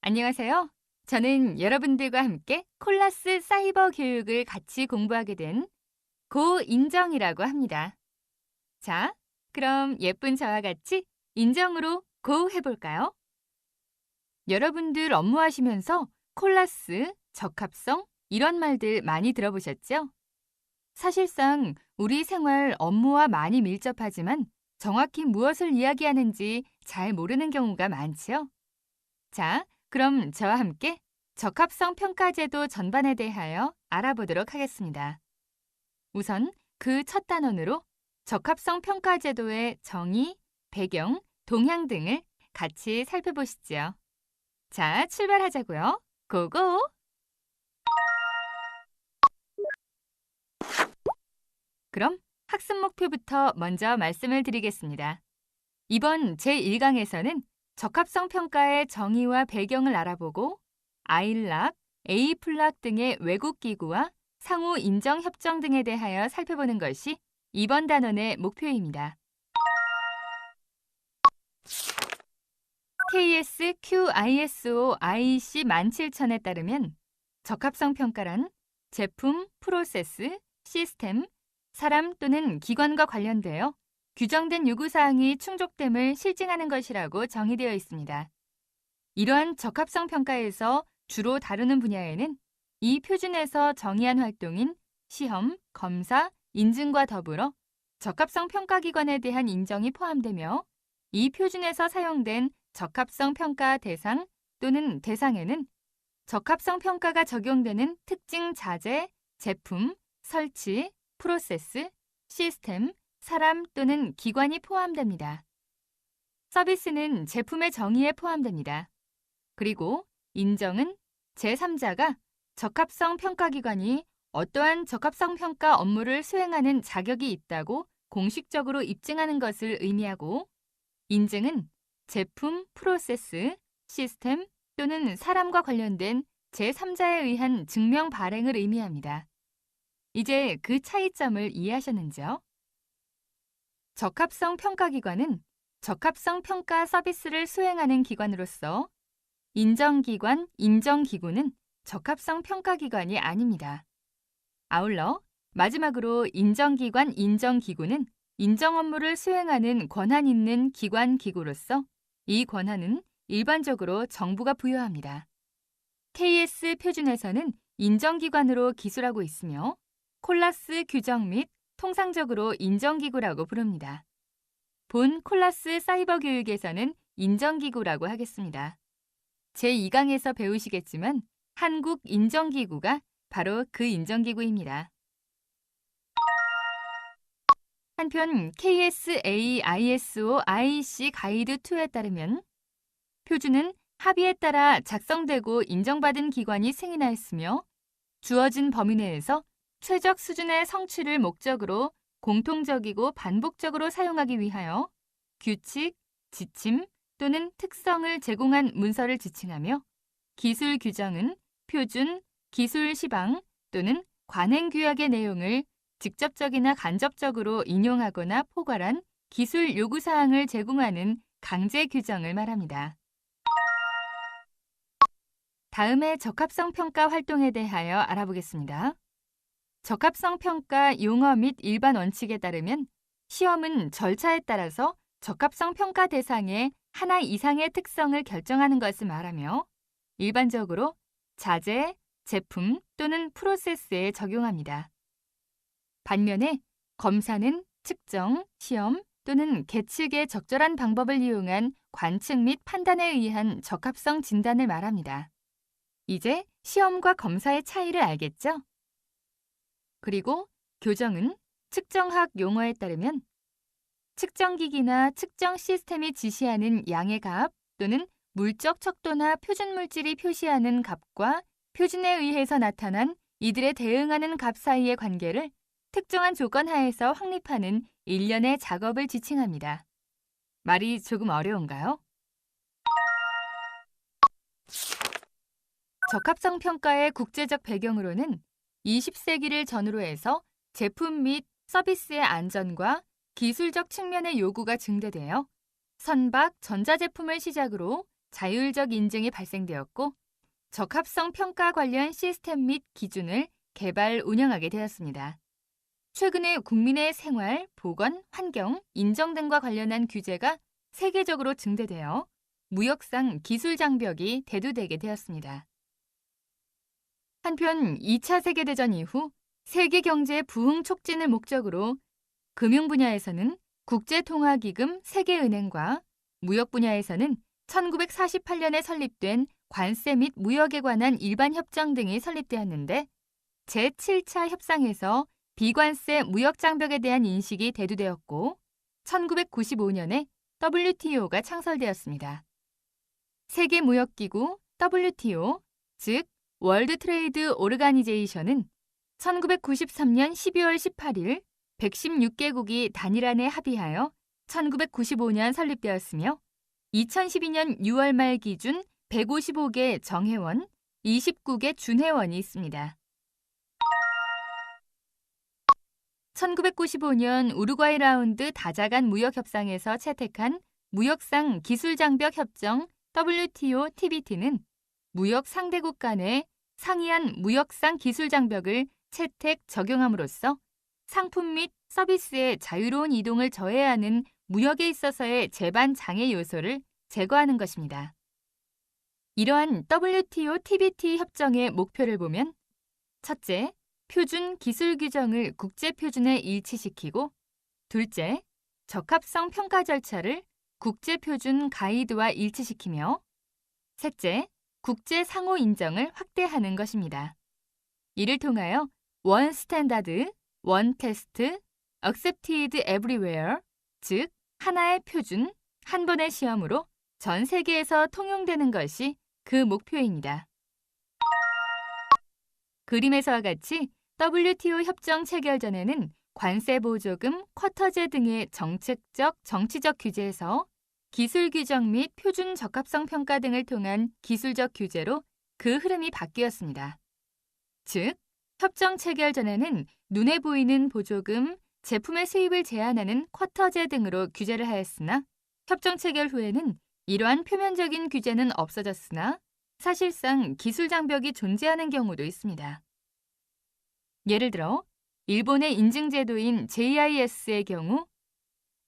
안녕하세요. 저는 여러분들과 함께 콜라스 사이버 교육을 같이 공부하게 된 고인정이라고 합니다. 자, 그럼 예쁜 저와 같이 인정으로 고 해볼까요? 여러분들 업무하시면서 콜라스, 적합성 이런 말들 많이 들어보셨죠? 사실상 우리 생활 업무와 많이 밀접하지만 정확히 무엇을 이야기하는지 잘 모르는 경우가 많지요. 자, 그럼 저와 함께 적합성 평가제도 전반에 대하여 알아보도록 하겠습니다. 우선 그 첫 단원으로 적합성 평가제도의 정의, 배경, 동향 등을 같이 살펴보시죠. 자, 출발하자고요. 고고! 그럼 학습 목표부터 먼저 말씀을 드리겠습니다. 이번 제1강에서는 적합성 평가의 정의와 배경을 알아보고 아일락, 에이플락 등의 외국 기구와 상호 인정 협정 등에 대하여 살펴보는 것이 이번 단원의 목표입니다. KS QISO IEC 17000에 따르면 적합성 평가란 제품, 프로세스, 시스템, 사람 또는 기관과 관련되어 규정된 요구사항이 충족됨을 실증하는 것이라고 정의되어 있습니다. 이러한 적합성 평가에서 주로 다루는 분야에는 이 표준에서 정의한 활동인 시험, 검사, 인증과 더불어 적합성 평가기관에 대한 인정이 포함되며 이 표준에서 사용된 적합성 평가 대상 또는 대상에는 적합성 평가가 적용되는 특징 자재, 제품, 설치, 프로세스, 시스템, 사람 또는 기관이 포함됩니다. 서비스는 제품의 정의에 포함됩니다. 그리고 인정은 제3자가 적합성 평가기관이 어떠한 적합성 평가 업무를 수행하는 자격이 있다고 공식적으로 입증하는 것을 의미하고 인증은 제품, 프로세스, 시스템 또는 사람과 관련된 제3자에 의한 증명 발행을 의미합니다. 이제 그 차이점을 이해하셨는지요? 적합성 평가기관은 적합성 평가 서비스를 수행하는 기관으로서 인정기관, 인정기구는 적합성 평가기관이 아닙니다. 아울러 마지막으로 인정기관, 인정기구는 인정 업무를 수행하는 권한 있는 기관, 기구로서 이 권한은 일반적으로 정부가 부여합니다. KS 표준에서는 인정기관으로 기술하고 있으며 콜라스 규정 및 통상적으로 인정기구라고 부릅니다. 본 콜라스 사이버 교육에서는 인정기구라고 하겠습니다. 제2강에서 배우시겠지만 한국 인정기구가 바로 그 인정기구입니다. 한편 KSA ISO IEC 가이드 2에 따르면 표준은 합의에 따라 작성되고 인정받은 기관이 승인하였으며 주어진 범위 내에서 최적 수준의 성취를 목적으로 공통적이고 반복적으로 사용하기 위하여 규칙, 지침 또는 특성을 제공한 문서를 지칭하며 기술 규정은 표준, 기술 시방 또는 관행 규약의 내용을 직접적이나 간접적으로 인용하거나 포괄한 기술 요구사항을 제공하는 강제 규정을 말합니다. 다음에 적합성 평가 활동에 대하여 알아보겠습니다. 적합성 평가 용어 및 일반 원칙에 따르면 시험은 절차에 따라서 적합성 평가 대상의 하나 이상의 특성을 결정하는 것을 말하며 일반적으로 자재, 제품 또는 프로세스에 적용합니다. 반면에 검사는 측정, 시험 또는 계측의 적절한 방법을 이용한 관측 및 판단에 의한 적합성 진단을 말합니다. 이제 시험과 검사의 차이를 알겠죠? 그리고 교정은 측정학 용어에 따르면 측정기기나 측정 시스템이 지시하는 양의 값 또는 물적 척도나 표준 물질이 표시하는 값과 표준에 의해서 나타난 이들에 대응하는 값 사이의 관계를 특정한 조건 하에서 확립하는 일련의 작업을 지칭합니다. 말이 조금 어려운가요? 적합성 평가의 국제적 배경으로는 20세기를 전후로 해서 제품 및 서비스의 안전과 기술적 측면의 요구가 증대되어 선박, 전자제품을 시작으로 자율적 인증이 발생되었고 적합성 평가 관련 시스템 및 기준을 개발, 운영하게 되었습니다. 최근에 국민의 생활, 보건, 환경, 인정 등과 관련한 규제가 세계적으로 증대되어 무역상 기술 장벽이 대두되게 되었습니다. 한편 2차 세계대전 이후 세계 경제 부흥 촉진을 목적으로 금융 분야에서는 국제통화기금 세계은행과 무역 분야에서는 1948년에 설립된 관세 및 무역에 관한 일반 협정 등이 설립되었는데 제7차 협상에서 비관세 무역 장벽에 대한 인식이 대두되었고 1995년에 WTO가 창설되었습니다. 세계무역기구 WTO, 즉 월드 트레이드 오르가니제이션은 1993년 12월 18일 116개국이 단일안에 합의하여 1995년 설립되었으며 2012년 6월 말 기준 155개 정회원, 29개 준회원이 있습니다. 1995년 우루과이 라운드 다자간 무역협상에서 채택한 무역상 기술장벽 협정 WTO TBT는 무역 상대국 간의 상이한 무역상 기술장벽을 채택 적용함으로써 상품 및 서비스의 자유로운 이동을 저해하는 무역에 있어서의 제반 장애 요소를 제거하는 것입니다. 이러한 WTO TBT 협정의 목표를 보면 첫째, 표준 기술 규정을 국제 표준에 일치시키고 둘째, 적합성 평가 절차를 국제 표준 가이드와 일치시키며 셋째, 국제 상호 인정을 확대하는 것입니다. 이를 통하여 원 스탠다드, 원 테스트, accepted everywhere, 즉 하나의 표준, 한 번의 시험으로 전 세계에서 통용되는 것이 그 목표입니다. 그림에서와 같이 WTO 협정 체결 전에는 관세 보조금, 쿼터제 등의 정책적, 정치적 규제에서 기술 규정 및 표준 적합성 평가 등을 통한 기술적 규제로 그 흐름이 바뀌었습니다. 즉, 협정 체결 전에는 눈에 보이는 보조금, 제품의 수입을 제한하는 쿼터제 등으로 규제를 하였으나 협정 체결 후에는 이러한 표면적인 규제는 없어졌으나 사실상 기술 장벽이 존재하는 경우도 있습니다. 예를 들어 일본의 인증 제도인 JIS의 경우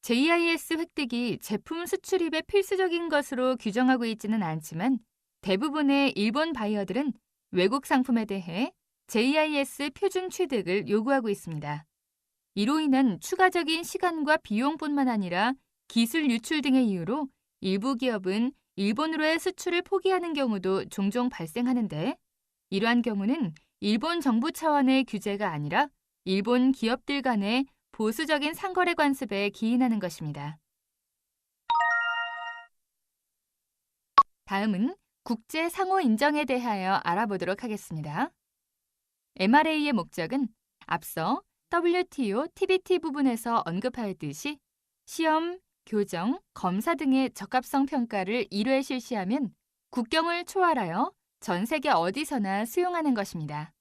JIS 획득이 제품 수출입의 필수적인 것으로 규정하고 있지는 않지만 대부분의 일본 바이어들은 외국 상품에 대해 JIS 표준 취득을 요구하고 있습니다. 이로 인한 추가적인 시간과 비용뿐만 아니라 기술 유출 등의 이유로 일부 기업은 일본으로의 수출을 포기하는 경우도 종종 발생하는데 이러한 경우는 일본 정부 차원의 규제가 아니라 일본 기업들 간의 보수적인 상거래 관습에 기인하는 것입니다. 다음은 국제 상호 인정에 대하여 알아보도록 하겠습니다. MRA의 목적은 앞서 WTO, TBT 부분에서 언급하였듯이 시험, 교정, 검사 등의 적합성 평가를 1회 실시하면 국경을 초월하여 전 세계 어디서나 수용하는 것입니다.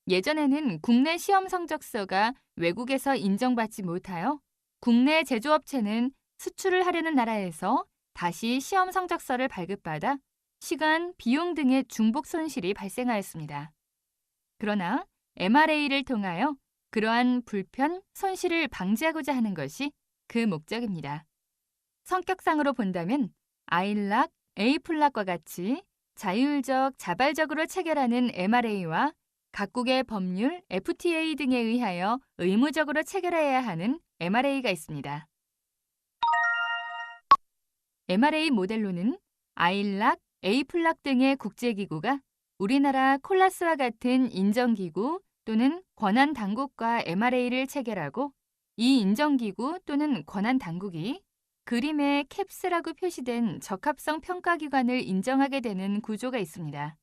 예전에는 국내 시험 성적서가 외국에서 인정받지 못하여 국내 제조업체는 수출을 하려는 나라에서 다시 시험 성적서를 발급받아 시간, 비용 등의 중복 손실이 발생하였습니다. 그러나 MRA를 통하여 그러한 불편, 손실을 방지하고자 하는 것이 그 목적입니다. 성격상으로 본다면 ILAC, AFLAC과 같이 자율적, 자발적으로 체결하는 MRA와 각국의 법률, FTA 등에 의하여 의무적으로 체결해야 하는 MRA가 있습니다. MRA 모델로는 ILAC, AFLAC 등의 국제기구가 우리나라 콜라스와 같은 인정기구 또는 권한당국과 MRA를 체결하고 이 인정기구 또는 권한당국이 그림에 캡스라고 표시된 적합성 평가기관을 인정하게 되는 구조가 있습니다.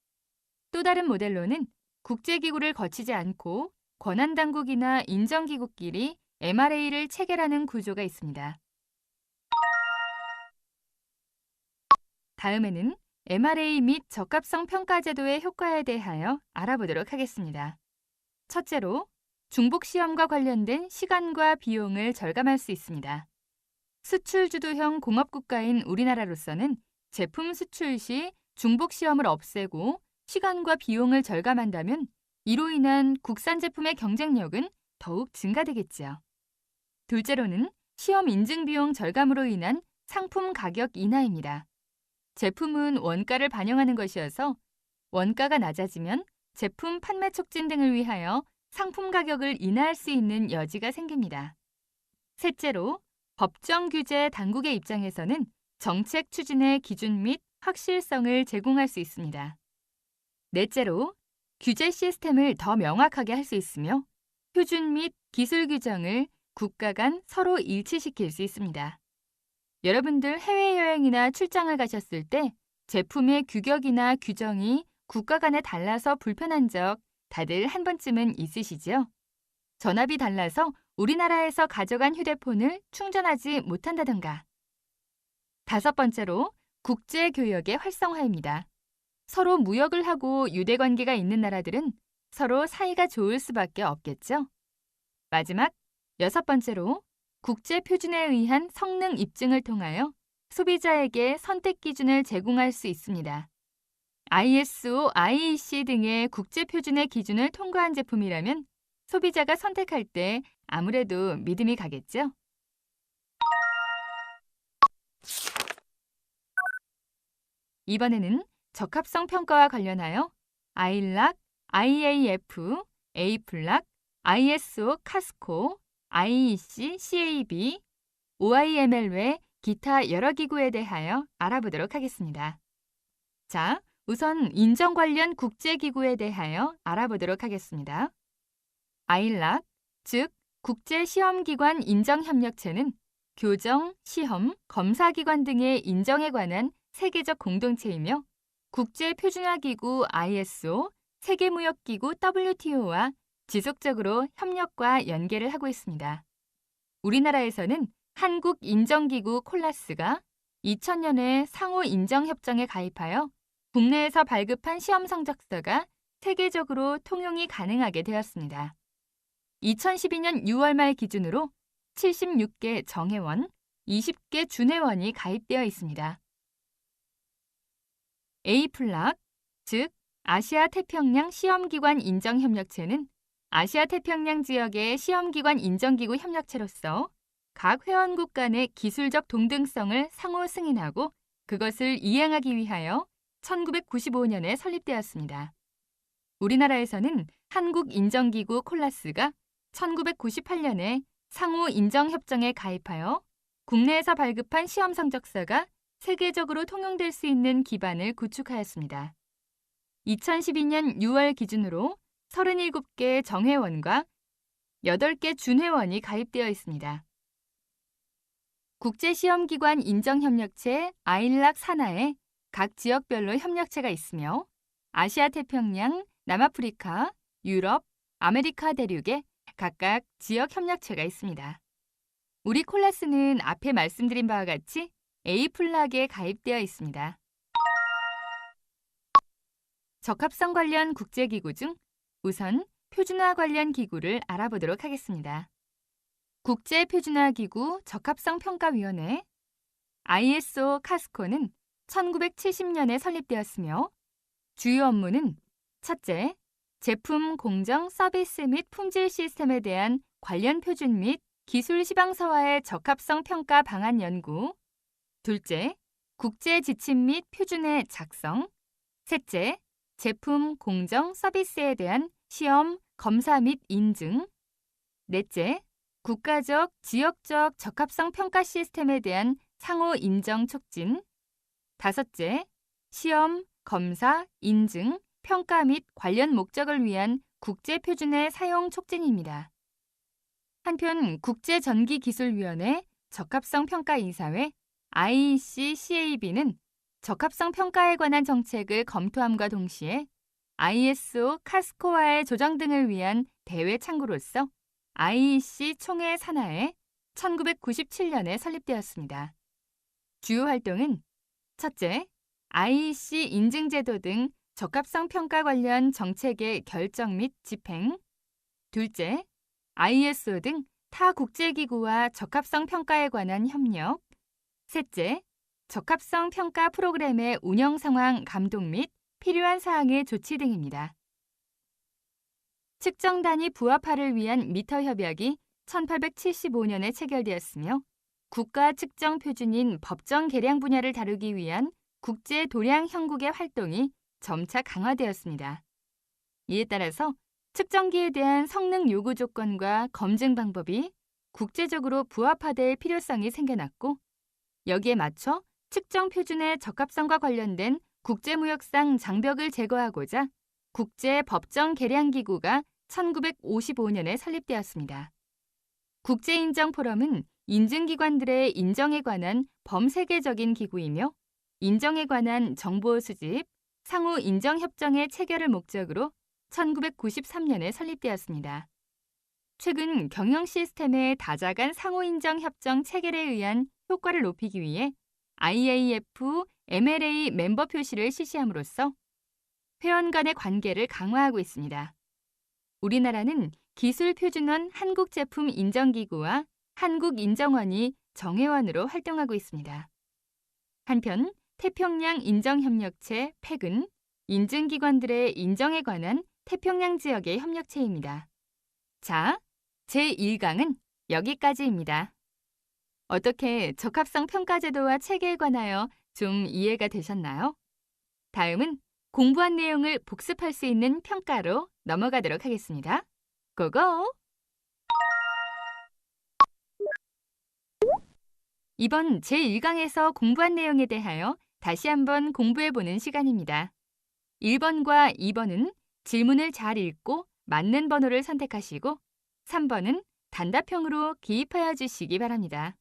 또 다른 모델로는 국제기구를 거치지 않고 권한당국이나 인정기구끼리 MRA를 체결하는 구조가 있습니다. 다음에는 MRA 및 적합성 평가 제도의 효과에 대하여 알아보도록 하겠습니다. 첫째로, 중복시험과 관련된 시간과 비용을 절감할 수 있습니다. 수출 주도형 공업국가인 우리나라로서는 제품 수출 시 중복 시험을 없애고 시간과 비용을 절감한다면 이로 인한 국산 제품의 경쟁력은 더욱 증가되겠지요. 둘째로는 시험 인증 비용 절감으로 인한 상품 가격 인하입니다. 제품은 원가를 반영하는 것이어서 원가가 낮아지면 제품 판매 촉진 등을 위하여 상품 가격을 인하할 수 있는 여지가 생깁니다. 셋째로, 법정 규제 당국의 입장에서는 정책 추진의 기준 및 확실성을 제공할 수 있습니다. 넷째로, 규제 시스템을 더 명확하게 할 수 있으며 표준 및 기술 규정을 국가 간 서로 일치시킬 수 있습니다. 여러분들 해외여행이나 출장을 가셨을 때 제품의 규격이나 규정이 국가 간에 달라서 불편한 적 다들 한 번쯤은 있으시죠? 전압이 달라서 우리나라에서 가져간 휴대폰을 충전하지 못한다던가. 다섯 번째로, 국제교역의 활성화입니다. 서로 무역을 하고 유대관계가 있는 나라들은 서로 사이가 좋을 수밖에 없겠죠? 마지막, 여섯 번째로, 국제표준에 의한 성능 입증을 통하여 소비자에게 선택 기준을 제공할 수 있습니다. ISO, IEC 등의 국제표준의 기준을 통과한 제품이라면 소비자가 선택할 때 아무래도 믿음이 가겠죠? 이번에는 적합성 평가와 관련하여 아일락, IAF, A플락, ISO, 카스코, IEC, CAB, OIML 외 기타 여러 기구에 대하여 알아보도록 하겠습니다. 자, 우선 인정 관련 국제기구에 대하여 알아보도록 하겠습니다. 아일락, 즉 국제시험기관 인정협력체는 교정, 시험, 검사기관 등의 인정에 관한 세계적 공동체이며 국제표준화기구 ISO, 세계무역기구 WTO와 지속적으로 협력과 연계를 하고 있습니다. 우리나라에서는 한국인정기구 콜라스가 2000년에 상호인정협정에 가입하여 국내에서 발급한 시험 성적서가 세계적으로 통용이 가능하게 되었습니다. 2012년 6월 말 기준으로 76개 정회원, 20개 준회원이 가입되어 있습니다. A플락, 즉 아시아태평양 시험기관 인정협력체는 아시아태평양 지역의 시험기관 인정기구 협력체로서 각 회원국 간의 기술적 동등성을 상호 승인하고 그것을 이행하기 위하여 1995년에 설립되었습니다. 우리나라에서는 한국인정기구 콜라스가 1998년에 상호인정협정에 가입하여 국내에서 발급한 시험 성적서가 세계적으로 통용될 수 있는 기반을 구축하였습니다. 2012년 6월 기준으로 37개 정회원과 8개 준회원이 가입되어 있습니다. 국제시험기관 인정협력체 아일락 산하에 각 지역별로 협력체가 있으며 아시아태평양, 남아프리카, 유럽, 아메리카 대륙에 각각 지역 협력체가 있습니다. 우리 콜라스는 앞에 말씀드린 바와 같이 A플락에 가입되어 있습니다. 적합성 관련 국제기구 중 우선 표준화 관련 기구를 알아보도록 하겠습니다. 국제표준화기구 적합성평가위원회 ISO 카스코는 1970년에 설립되었으며 주요 업무는 첫째, 제품 공정, 서비스 및 품질 시스템에 대한 관련 표준 및 기술 시방서와의 적합성 평가 방안 연구, 둘째, 국제 지침 및 표준의 작성, 셋째, 제품 공정, 서비스에 대한 시험, 검사 및 인증, 넷째, 국가적, 지역적 적합성 평가 시스템에 대한 상호 인정 촉진, 다섯째, 시험, 검사, 인증, 평가 및 관련 목적을 위한 국제 표준의 사용 촉진입니다. 한편 국제전기기술위원회 적합성평가이사회 IEC CAB는 적합성 평가에 관한 정책을 검토함과 동시에 ISO, 카스코와의 조정 등을 위한 대외 창구로서 IEC 총회 산하에 1997년에 설립되었습니다. 주요 활동은 첫째, IEC 인증제도 등 적합성 평가 관련 정책의 결정 및 집행, 둘째, ISO 등 타 국제기구와 적합성 평가에 관한 협력, 셋째, 적합성 평가 프로그램의 운영 상황 감독 및 필요한 사항의 조치 등입니다. 측정 단위 부합화를 위한 미터 협약이 1875년에 체결되었으며 국가 측정 표준인 법정 계량 분야를 다루기 위한 국제 도량 형국의 활동이 점차 강화되었습니다. 이에 따라서 측정기에 대한 성능 요구 조건과 검증 방법이 국제적으로 부합화될 필요성이 생겨났고, 여기에 맞춰 측정 표준의 적합성과 관련된 국제무역상 장벽을 제거하고자 국제법정계량기구가 1955년에 설립되었습니다. 국제인정포럼은 인증기관들의 인정에 관한 범세계적인 기구이며 인정에 관한 정보 수집, 상호 인정협정의 체결을 목적으로 1993년에 설립되었습니다. 최근 경영 시스템의 다자간 상호 인정 협정 체결에 의한 효과를 높이기 위해 IAF, MLA 멤버 표시를 실시함으로써 회원 간의 관계를 강화하고 있습니다. 우리나라는 기술표준원 한국제품인정기구와 한국인정원이 정회원으로 활동하고 있습니다. 한편 태평양 인정협력체 팩은 인증기관들의 인정에 관한 태평양 지역의 협력체입니다. 자, 제1강은 여기까지입니다. 어떻게 적합성 평가제도와 체계에 관하여 좀 이해가 되셨나요? 다음은 공부한 내용을 복습할 수 있는 평가로 넘어가도록 하겠습니다. 고고! 이번 제1강에서 공부한 내용에 대하여 다시 한번 공부해보는 시간입니다. 1번과 2번은 질문을 잘 읽고 맞는 번호를 선택하시고 3번은 단답형으로 기입하여 주시기 바랍니다.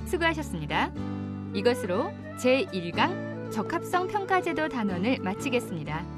수고하셨습니다. 이것으로 제1강 적합성 평가제도 단원을 마치겠습니다.